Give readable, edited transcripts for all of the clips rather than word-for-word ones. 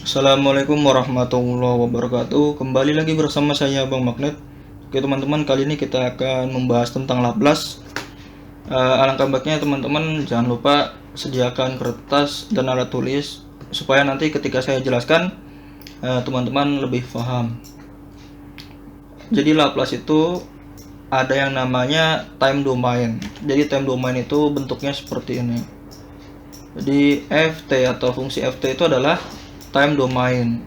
Assalamualaikum warahmatullahi wabarakatuh. Kembali lagi bersama saya Bang Magnet. Oke teman-teman, kali ini kita akan membahas tentang Laplace. Alangkah baiknya teman-teman jangan lupa sediakan kertas dan alat tulis supaya nanti ketika saya jelaskan teman-teman lebih paham. Jadi Laplace itu ada yang namanya time domain. Jadi time domain itu bentuknya seperti ini. Jadi ft atau fungsi ft itu adalah time domain.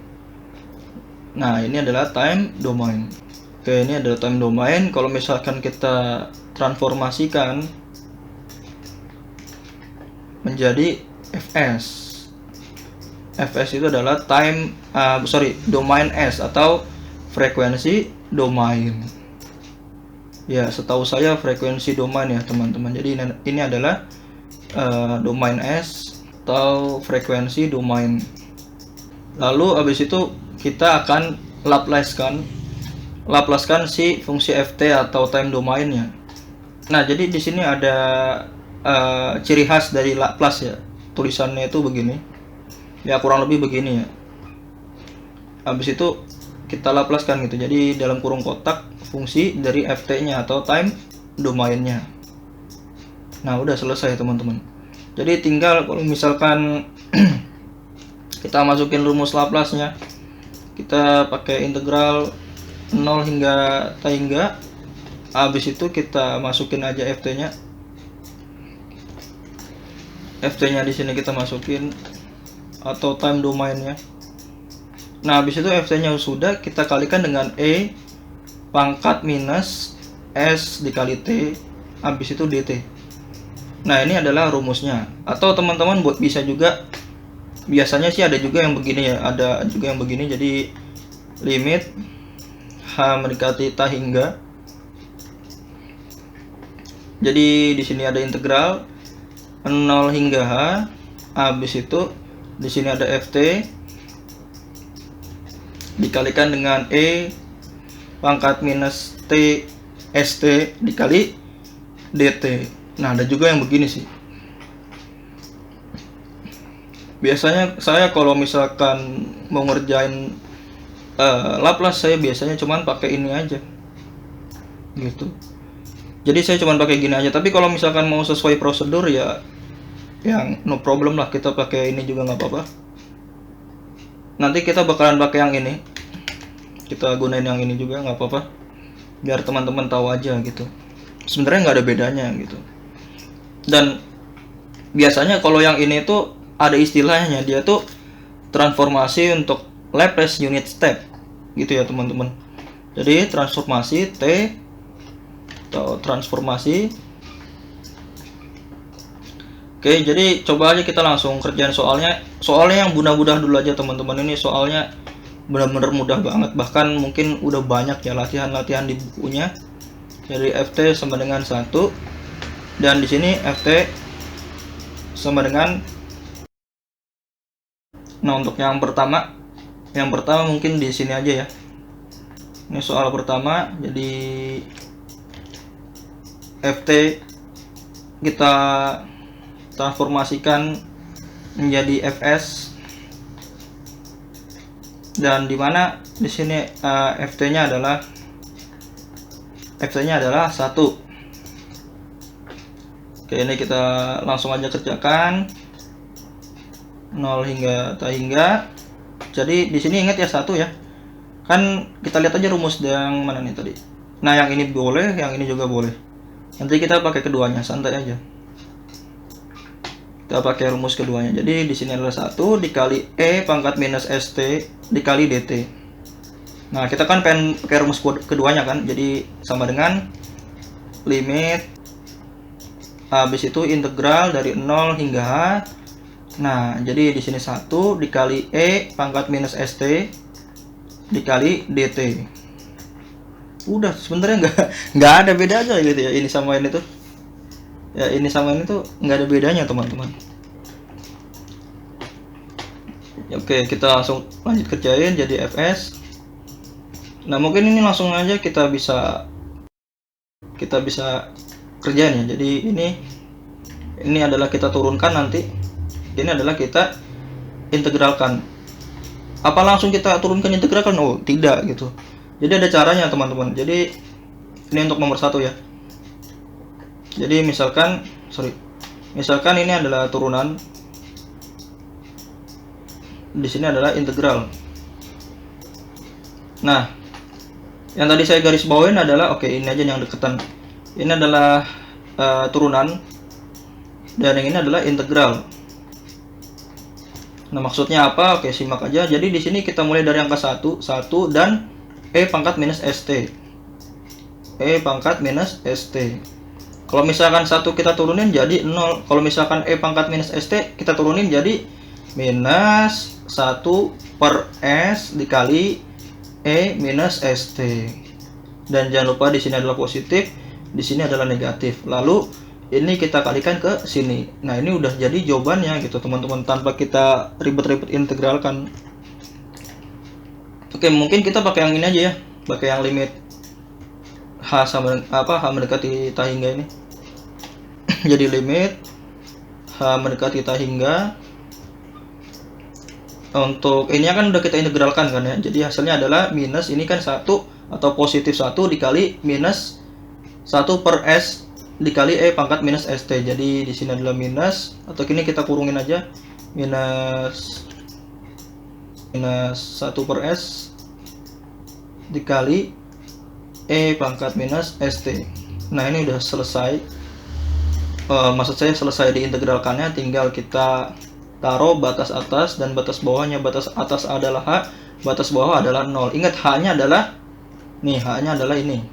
Nah, ini adalah time domain. Oke, ini adalah time domain. Kalau misalkan kita transformasikan menjadi fs. Fs itu adalah domain s atau frekuensi domain. Ya, setahu saya frekuensi domain ya, teman-teman. Jadi ini adalah domain s atau frekuensi domain. Lalu habis itu kita akan Laplace-kan si fungsi ft atau time domainnya. Nah, jadi di sini ada ciri khas dari Laplace ya. Tulisannya itu begini. Ya, kurang lebih begini ya. Habis itu kita Laplace-kan gitu. Jadi dalam kurung kotak fungsi dari ft-nya atau time domainnya. Nah, udah selesai teman-teman. Jadi tinggal kalau misalkan kita masukin rumus Laplace-nya, kita pakai integral 0 hingga t hingga. Habis itu kita masukin aja ft-nya. Ft-nya di sini kita masukin atau time domainnya. Nah, habis itu ft-nya sudah kita kalikan dengan e pangkat minus s dikali t, habis itu dt. Nah, ini adalah rumusnya. Atau teman-teman bisa juga, biasanya sih ada juga yang begini ya, ada juga yang begini. Jadi limit h mendekati t hingga. Jadi di sini ada integral 0 hingga h. Habis itu di sini ada ft dikalikan dengan e pangkat minus t st dikali dt. Nah, ada juga yang begini sih. Biasanya saya kalau misalkan mau ngerjain Laplace, saya biasanya cuman pakai ini aja gitu. Jadi saya cuman pakai gini aja. Tapi kalau misalkan mau sesuai prosedur ya yang no problem lah, kita pakai ini juga nggak apa-apa. Nanti kita bakalan pakai yang ini, kita gunain yang ini juga nggak apa-apa, biar teman-teman tahu aja gitu. Sebenarnya nggak ada bedanya gitu. Dan biasanya kalau yang ini tuh ada istilahnya, dia tuh transformasi untuk Laplace unit step gitu ya teman-teman. Jadi transformasi t atau transformasi. Oke, jadi coba aja kita langsung kerjaan soalnya yang mudah-mudah dulu aja teman-teman. Ini soalnya benar-benar mudah banget, bahkan mungkin udah banyak ya latihan-latihan di bukunya. Jadi ft sama dengan 1, dan di sini ft sama dengan. Nah, untuk yang pertama mungkin di sini aja ya. Ini soal pertama. Jadi ft kita transformasikan menjadi fs, dan dimana di sini ft-nya adalah 1. Oke, ini kita langsung aja kerjakan 0 hingga t hingga. Jadi di sini ingat ya 1 ya. Kan kita lihat aja rumus yang mana nih tadi. Nah, yang ini boleh, yang ini juga boleh. Nanti kita pakai keduanya, santai aja. Kita pakai rumus keduanya. Jadi di sini adalah 1 dikali e pangkat minus st dikali dt. Nah, kita kan pengen pakai rumus keduanya kan. Jadi sama dengan limit, habis itu integral dari 0 hingga h. Nah, jadi di sini 1 dikali e pangkat minus st dikali dt. Udah, sebenarnya nggak ada beda aja gitu ya, ini sama ini tuh. Ya, ini sama ini tuh nggak ada bedanya teman-teman. Oke, kita langsung lanjut kerjain jadi fs. Nah, mungkin ini langsung aja kita bisa kerjain ya. Jadi ini adalah kita turunkan, nanti ini adalah kita integralkan. Apa langsung kita turunkan integral kan? Oh, tidak gitu. Jadi ada caranya teman-teman. Jadi ini untuk nomor 1 ya. Jadi misalkan ini adalah turunan, di sini adalah integral. Nah, yang tadi saya garis bawain adalah ini aja yang deketan. Ini adalah turunan dan yang ini adalah integral. Nah, maksudnya apa? Oke, simak aja. Jadi di sini kita mulai dari angka 1 dan e pangkat minus st. E pangkat minus st. Kalau misalkan 1 kita turunin jadi 0. Kalau misalkan e pangkat minus st kita turunin jadi minus 1 per s dikali e minus st. Dan jangan lupa di sini adalah positif, di sini adalah negatif. Lalu ini kita kalikan ke sini. Nah, ini udah jadi jawabannya gitu teman-teman, tanpa kita ribet-ribet integralkan. Oke, mungkin kita pakai yang ini aja ya, pakai yang limit h sama h mendekati tak hingga ini. Jadi limit h mendekati tak hingga, untuk ini kan udah kita integralkan kan ya. Jadi hasilnya adalah minus, ini kan 1 atau positif 1 dikali minus 1 per s dikali e pangkat minus st. Jadi di sini adalah minus, atau kini kita kurungin aja, minus 1 per s dikali e pangkat minus st. Nah, ini udah selesai. Maksud saya selesai diintegralkannya, tinggal kita taruh batas atas dan batas bawahnya. Batas atas adalah h, batas bawah adalah 0. Ingat, h-nya adalah h-nya adalah ini.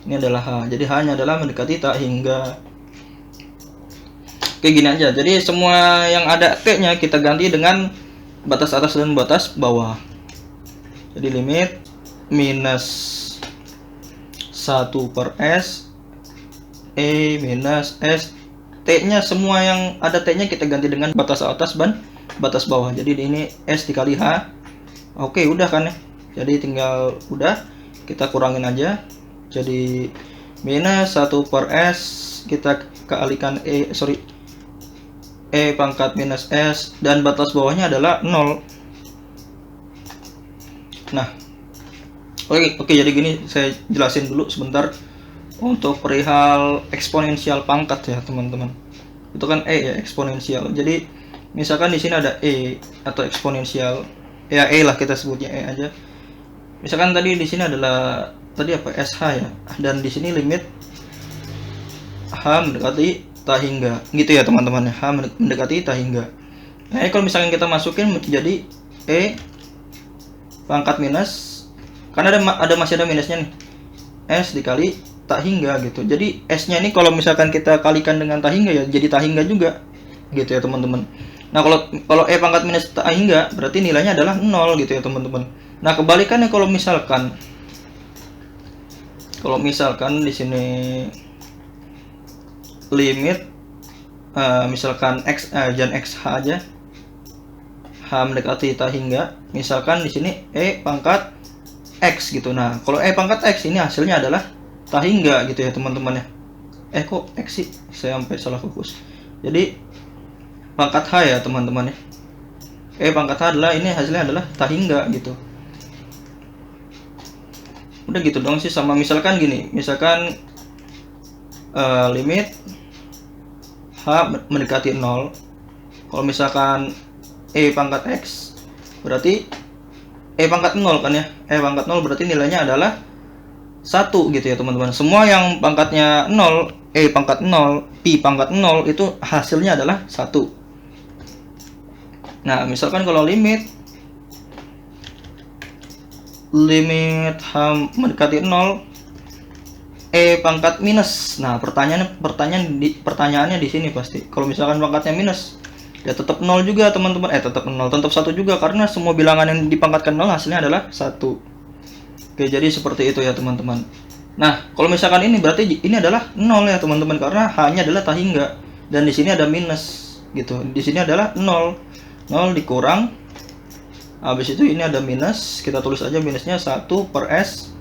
Ini adalah h. Jadi h-nya adalah mendekati tak hingga. Kayak gini aja. Jadi semua yang ada t-nya kita ganti dengan batas atas dan batas bawah. Jadi limit minus 1 per s e minus s. T-nya semua yang ada t-nya kita ganti dengan batas atas dan batas bawah. Jadi ini s dikali h. Oke, udah kan ya. Jadi tinggal udah kita kurangin aja. Jadi minus 1 per s kita kalikan e pangkat minus s dan batas bawahnya adalah 0. Nah, oke, jadi gini saya jelasin dulu sebentar untuk perihal eksponensial pangkat ya teman-teman. Itu kan e ya, eksponensial. Jadi misalkan di sini ada e atau eksponensial, ya e lah kita sebutnya e aja. Misalkan tadi di sini adalah sh ya, dan di sini limit h mendekati tak hingga, gitu ya teman-teman. H mendekati tak hingga. Nah, kalau misalkan kita masukin menjadi e pangkat minus, karena masih ada minusnya nih, s dikali tak hingga gitu. Jadi s-nya ini kalau misalkan kita kalikan dengan tak hingga ya jadi tak hingga juga, gitu ya teman-teman. Nah, kalau e pangkat minus tak hingga berarti nilainya adalah 0 gitu ya teman-teman. Nah, kebalikannya kalau misalkan di sini limit misalkan x jangan x h aja, h mendekati tak hingga, misalkan di sini e pangkat x gitu. Nah, kalau e pangkat x ini hasilnya adalah tak hingga gitu ya teman-teman ya. Kok x sih, saya sampai salah fokus. Jadi pangkat h ya teman-teman ya, e pangkat h adalah ini hasilnya adalah tak hingga gitu. Udah gitu dong sih. Sama misalkan gini, misalkan limit h mendekati 0, kalau misalkan e pangkat x berarti e pangkat 0 kan ya, e pangkat 0 berarti nilainya adalah 1 gitu ya teman-teman. Semua yang pangkatnya 0, e pangkat 0, pi pangkat 0 itu hasilnya adalah 1. Nah, misalkan kalau limit h mendekati 0, e pangkat minus. Nah, pertanyaannya di sini pasti. Kalau misalkan pangkatnya minus, ya tetap 0 juga teman-teman. Tetap 0, tetap 1 juga, karena semua bilangan yang dipangkatkan 0 hasilnya adalah 1. Oke, jadi seperti itu ya teman-teman. Nah, kalau misalkan ini berarti ini adalah 0 ya teman-teman, karena h-nya adalah tak hingga dan di sini ada minus gitu. Di sini adalah 0 dikurang, habis itu ini ada minus, kita tulis aja minusnya 1 per s.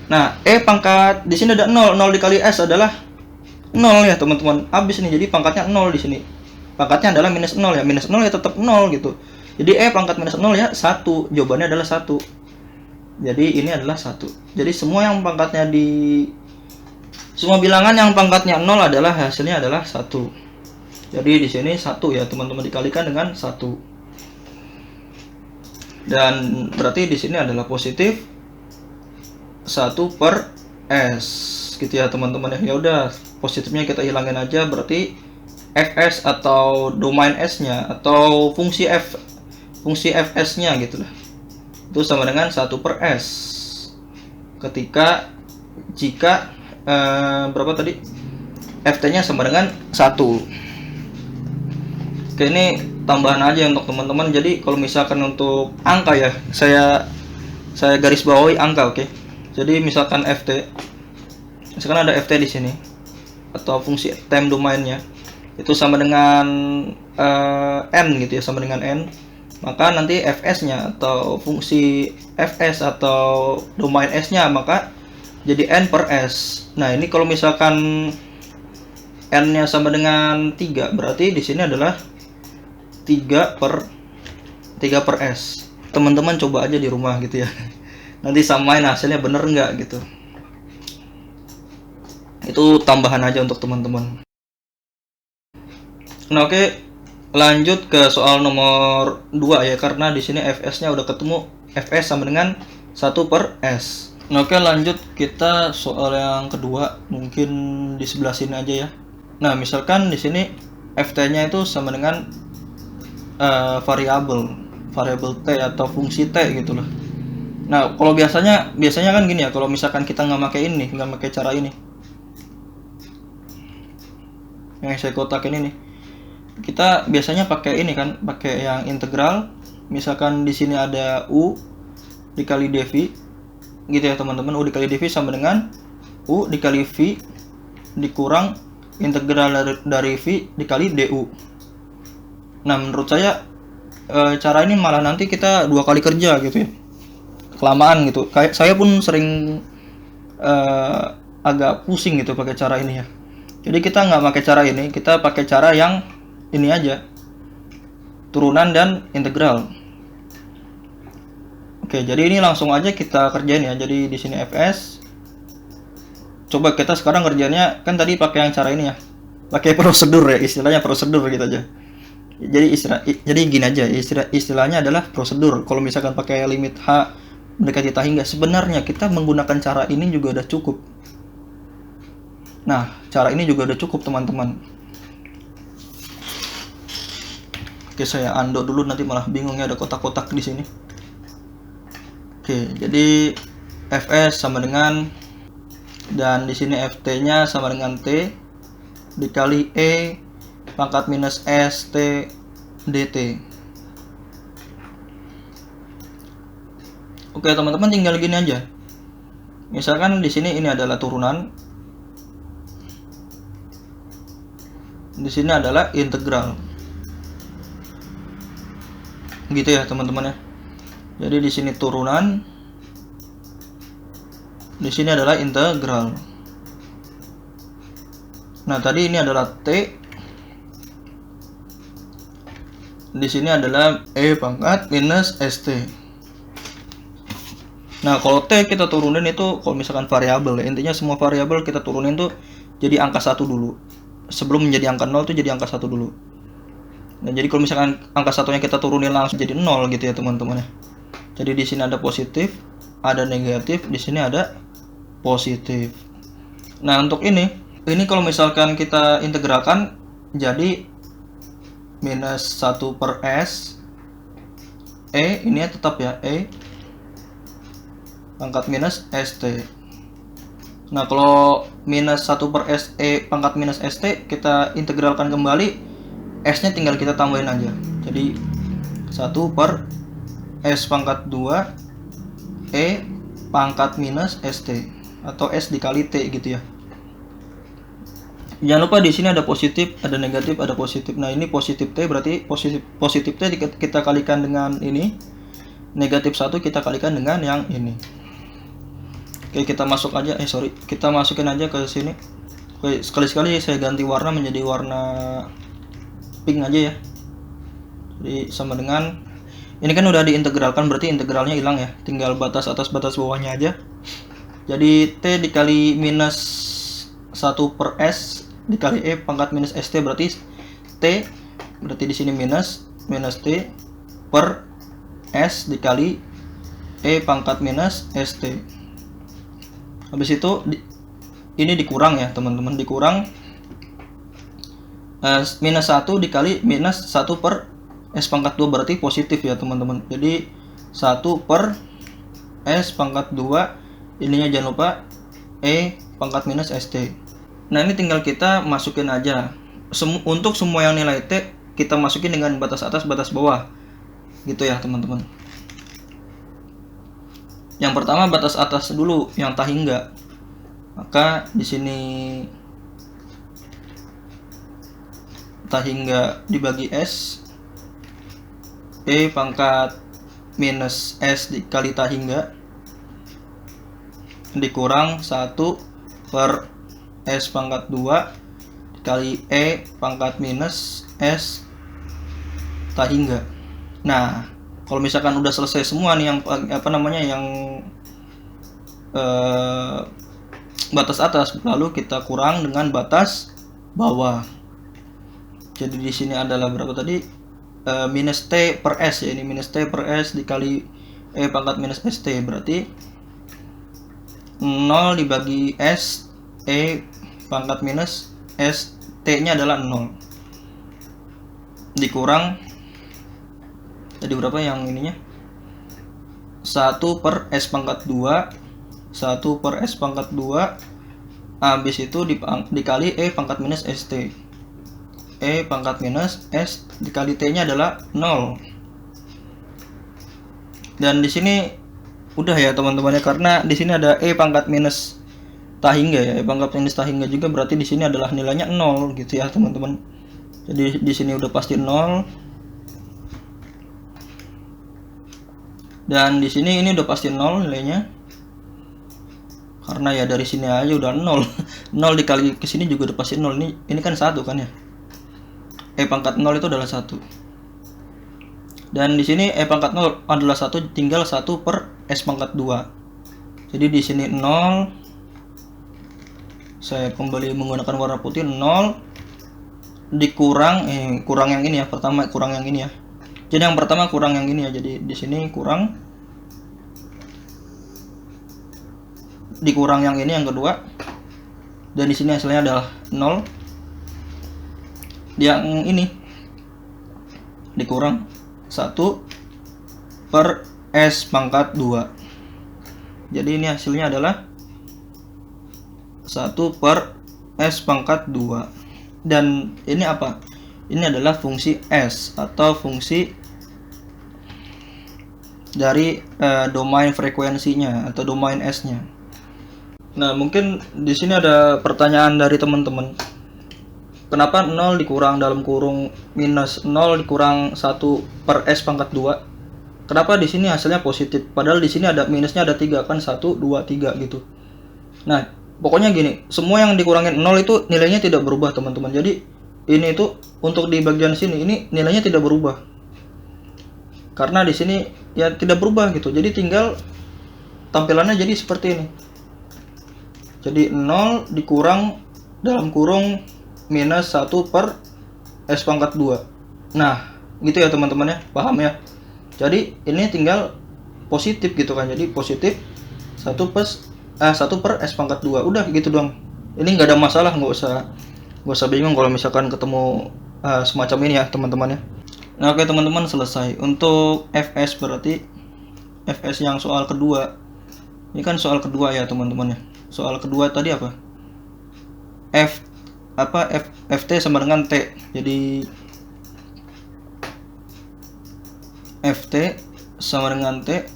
Nah, e pangkat di sini ada 0 dikali s adalah 0 ya teman-teman. Habis ini jadi pangkatnya 0 di sini. Pangkatnya adalah minus 0 ya. Minus 0 ya tetap 0 gitu. Jadi pangkat minus 0 ya 1. Jawabannya adalah 1. Jadi ini adalah 1. Jadi semua bilangan yang pangkatnya 0 adalah hasilnya adalah 1. Jadi di sini 1 ya teman-teman, dikalikan dengan 1. Dan berarti di sini adalah positif 1 per S gitu ya teman-teman ya. Ya udah, positifnya kita hilangin aja, berarti fs atau domain S-nya atau fungsi fs-nya gitu lah. Itu sama dengan 1 per S. Jika berapa tadi? Ft-nya sama dengan 1. Oke, ini tambahan aja untuk teman-teman. Jadi kalau misalkan untuk angka ya, saya garis bawahi angka, oke. Jadi misalkan Ft, misalkan ada Ft di sini atau fungsi time domainnya itu sama dengan n gitu ya, sama dengan n. Maka nanti fs-nya atau fungsi fs atau domain s-nya maka jadi n per s. Nah, ini kalau misalkan n-nya sama dengan 3, berarti di sini adalah 3 per s. Teman-teman coba aja di rumah gitu ya. Nanti samain hasilnya bener nggak gitu. Itu tambahan aja untuk teman-teman. Nah, oke, lanjut ke soal nomor 2 ya, karena di sini fs-nya udah ketemu, fs sama dengan 1 per s. Nah, oke, lanjut kita soal yang kedua, mungkin di sebelah sini aja ya. Nah, misalkan di sini ft-nya itu sama dengan variabel t atau fungsi t gitu loh. Nah, kalau biasanya kan gini ya, kalau misalkan kita nggak pakai cara ini yang saya kotakin ini, kita biasanya pakai ini kan, pakai yang integral. Misalkan di sini ada u dikali dv gitu ya teman-teman. U dikali dv sama dengan u dikali v dikurang integral dari v dikali du. Nah, menurut saya cara ini malah nanti kita 2 kali kerja gitu ya, kelamaan gitu. Kayak saya pun sering agak pusing gitu pakai cara ini ya. Jadi kita nggak pakai cara ini, kita pakai cara yang ini aja, turunan dan integral. Oke, jadi ini langsung aja kita kerjain ya. Jadi di sini fs, coba kita sekarang kerjanya kan tadi pakai yang cara ini ya, pakai prosedur ya, istilahnya prosedur gitu aja. Jadi gini aja, istilahnya adalah prosedur. Kalau misalkan pakai limit h mendekati tak hingga, sebenarnya kita menggunakan cara ini juga udah cukup. Nah, cara ini juga udah cukup teman-teman. Oke, saya undo dulu, nanti malah bingungnya ada kotak-kotak di sini. Oke, jadi fs sama dengan, dan di sini ft-nya sama dengan t dikali e pangkat minus st dt. Oke teman-teman, tinggal gini aja. Misalkan di sini ini adalah turunan, di sini adalah integral, gitu ya teman-teman ya. Jadi di sini turunan, di sini adalah integral. Nah, tadi ini adalah t, di sini adalah e pangkat minus st. Nah, kalau t kita turunin itu kalau misalkan variabel ya, intinya semua variabel kita turunin tuh jadi angka 1 dulu. Sebelum menjadi angka 0 tuh jadi angka 1 dulu. Nah, jadi kalau misalkan angka 1-nya kita turunin langsung jadi 0 gitu ya teman-teman ya. Jadi di sini ada positif, ada negatif, di sini ada positif. Nah, untuk ini kalau misalkan kita integralkan jadi minus 1 per s e, ini ya tetap ya, e pangkat minus st. Nah, kalau minus 1 per s e pangkat minus st kita integralkan kembali, s-nya tinggal kita tambahin aja. Jadi 1 per s pangkat 2 e pangkat minus st, atau s dikali t gitu ya. Jangan lupa di sini ada positif, ada negatif, ada positif. Nah, ini positif t berarti positif t kita kalikan dengan ini, negatif 1 kita kalikan dengan yang ini. Oke, kita masuk aja, kita masukin aja ke sini. Oke, sekali-sekali saya ganti warna menjadi warna pink aja ya. Jadi sama dengan Ini kan udah diintegralkan, berarti integralnya hilang ya, tinggal batas atas batas bawahnya aja. Jadi T dikali minus 1 per S dikali E pangkat minus ST, berarti T, berarti di sini minus T per S dikali E pangkat minus ST. Habis itu ini dikurang ya teman-teman, dikurang minus 1 dikali minus 1 per S pangkat 2, berarti positif ya teman-teman. Jadi 1 per S pangkat 2, ininya jangan lupa E pangkat minus ST. Nah ini tinggal kita masukin aja. Untuk semua yang nilai T kita masukin dengan batas atas batas bawah gitu ya teman-teman. Yang pertama batas atas dulu yang tak hingga. Maka di sini tak hingga dibagi S, E pangkat minus S dikali tak hingga dikurang 1 per S pangkat 2 dikali E pangkat minus S tak hingga. Nah, kalau misalkan udah selesai semua nih yang yang batas atas, lalu kita kurang dengan batas bawah. Jadi di sini adalah berapa tadi? Minus T per S ya, ini minus T per S dikali E pangkat minus ST, berarti 0 dibagi S E pangkat minus S, T nya adalah 0 dikurang jadi berapa yang ininya, 1 per S pangkat 2, 1 per S pangkat 2, habis itu dikali E pangkat minus ST, E pangkat minus S dikali T nya adalah 0. Dan di sini udah ya teman-teman ya, karena di sini ada E pangkat minus tak hingga ya, E pangkat minus tak hingga juga, berarti di sini adalah nilainya 0 gitu ya teman-teman. Jadi di sini udah pasti 0. Dan di sini ini udah pasti 0 nilainya. Karena ya dari sini aja udah 0. 0 dikali ke sini juga udah pasti 0. Ini kan 1 kan ya. E pangkat 0 itu adalah 1. Dan di sini E pangkat 0 adalah 1, tinggal 1 per S pangkat 2. Jadi di sini 0. Saya kembali menggunakan warna putih, 0 dikurang kurang yang ini ya. Pertama kurang yang ini ya. Jadi yang pertama kurang yang ini ya. Jadi di sini kurang dikurang yang ini yang kedua. Dan di sini hasilnya adalah 0. Yang ini dikurang 1 per S pangkat 2. Jadi ini hasilnya adalah 1 per S pangkat 2. Dan ini apa? Ini adalah fungsi S atau fungsi dari domain frekuensinya atau domain S-nya. Nah, mungkin di sini ada pertanyaan dari teman-teman. Kenapa 0 dikurang dalam kurung minus 0 dikurang 1 per S pangkat 2? Kenapa di sini hasilnya positif? Padahal di sini ada minusnya ada 3 kan, 1, 2, 3 gitu. Nah, pokoknya gini, semua yang dikurangin 0 itu nilainya tidak berubah teman-teman. Jadi ini itu untuk di bagian sini ini nilainya tidak berubah. Karena di sini ya tidak berubah gitu. Jadi tinggal tampilannya jadi seperti ini. Jadi 0 dikurang dalam kurung minus 1 per S pangkat 2. Nah, gitu ya teman-teman ya, paham ya? Jadi ini tinggal positif gitu kan. Jadi positif 1 per S pangkat 2. Udah gitu doang. Ini nggak ada masalah, nggak usah bingung kalau misalkan ketemu semacam ini ya teman-teman ya. Nah, oke teman-teman, selesai. Untuk FS berarti FS yang soal kedua. Ini kan soal kedua ya teman-teman ya. Soal kedua tadi apa? FT sama dengan T. Jadi FT sama dengan T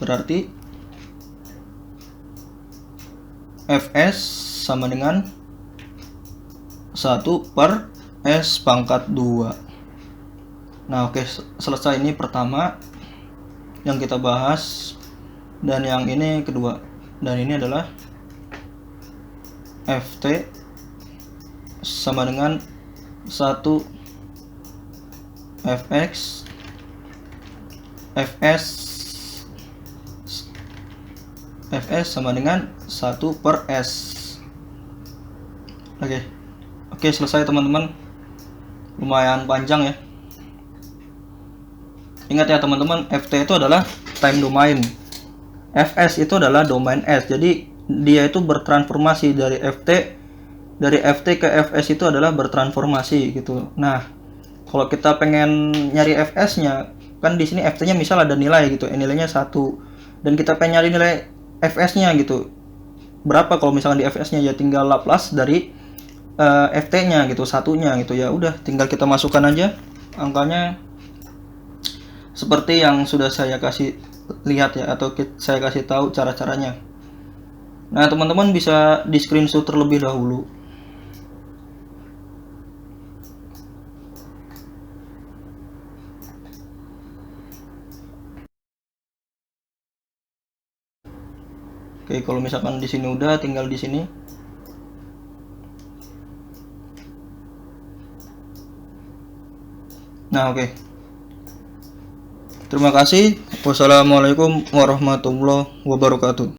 berarti Fs sama dengan 1 per S pangkat 2. Nah, oke, selesai. Ini pertama yang kita bahas, dan yang ini kedua. Dan ini adalah Ft sama dengan 1 Fx fs sama dengan 1/s. Oke, selesai teman-teman. Lumayan panjang ya. Ingat ya teman-teman, ft itu adalah time domain, fs itu adalah domain s. Jadi dia itu bertransformasi dari ft ke fs, itu adalah bertransformasi gitu. Nah, kalau kita pengen nyari fs-nya, kan di sini ft-nya misal ada nilai gitu, nilainya 1, dan kita pengen nyari nilai fs-nya gitu. Berapa kalau misalkan di fs-nya, ya tinggal Laplace dari ft-nya gitu, satunya gitu. Ya udah, tinggal kita masukkan aja angkanya seperti yang sudah saya kasih lihat ya, atau saya kasih tahu cara-caranya. Nah, teman-teman bisa di screenshot terlebih dahulu. Oke, kalau misalkan di sini udah, tinggal di sini. Nah, oke. Terima kasih. Wassalamualaikum warahmatullahi wabarakatuh.